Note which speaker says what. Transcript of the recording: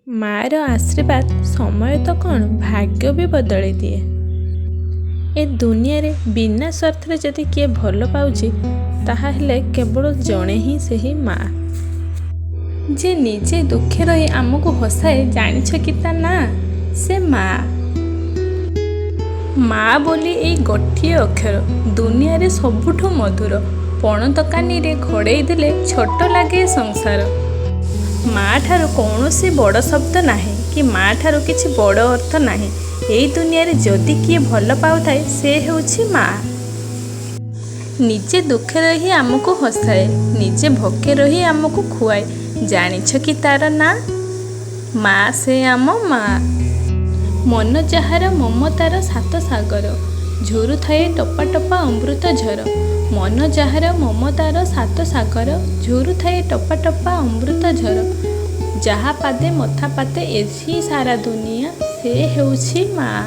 Speaker 1: ମାଆର ଆଶୀର୍ବାଦ ସମୟ ତ କ'ଣ ଭାଗ୍ୟ ବି ବଦଳେଇ ଦିଏ। ଏ ଦୁନିଆରେ ବିନା ସ୍ୱାର୍ଥରେ ଯଦି କିଏ ଭଲ ପାଉଛି ତାହେଲେ କେବଳ ଜଣେ ହିଁ ସେହି ମାଆ, ଯେ ନିଜେ ଦୁଃଖେ ରହି ଆମକୁ ହସାଏ। ଜାଣିଛ କି ତା ନାଁ? ସେ ମାଆ। ମାଆ ବୋଲି ଏଇ ଗୋଟିଏ ଅକ୍ଷର ଦୁନିଆରେ ସବୁଠୁ ମଧୁର। ପଣ ଦୋକାନୀରେ ଘୋଡ଼େଇ ଦେଲେ ଛୋଟ ଲାଗେ ସଂସାର। ମାଆ ଠାରୁ କୌଣସି ବଡ଼ ଶବ୍ଦ ନାହିଁ କି ମାଆ ଠାରୁ କିଛି ବଡ଼ ଅର୍ଥ ନାହିଁ। ଏଇ ଦୁନିଆରେ ଯଦି କିଏ ଭଲ ପାଉଥାଏ ସେ ହେଉଛି ମାଆ। ନିଜେ ଦୁଃଖରେ ରହି ଆମକୁ ହସାଏ, ନିଜେ ଭୋକେ ରହି ଆମକୁ ଖୁଆଏ। ଜାଣିଛ କି ତାର ନାଁ? ମାଆ ସେ ଆମ ମାଆ। ମନ ଯାହାର ମମତାର ସାତ ସାଗର, ଝୁରୁଥାଏ ଟପା ଟପା ଅମୃତ ଝର। ମନ ଯାହାର ମମତାର ସାତ ସାଗର, ଝୁରୁଥାଏ ଟପା ଟପା ଅମୃତ ଝର। ଯାହା ପାଦେ ମଥା ପାତେ ଏହି ସାରା ଦୁନିଆ, ସେ ହେଉଛି ମାଆ।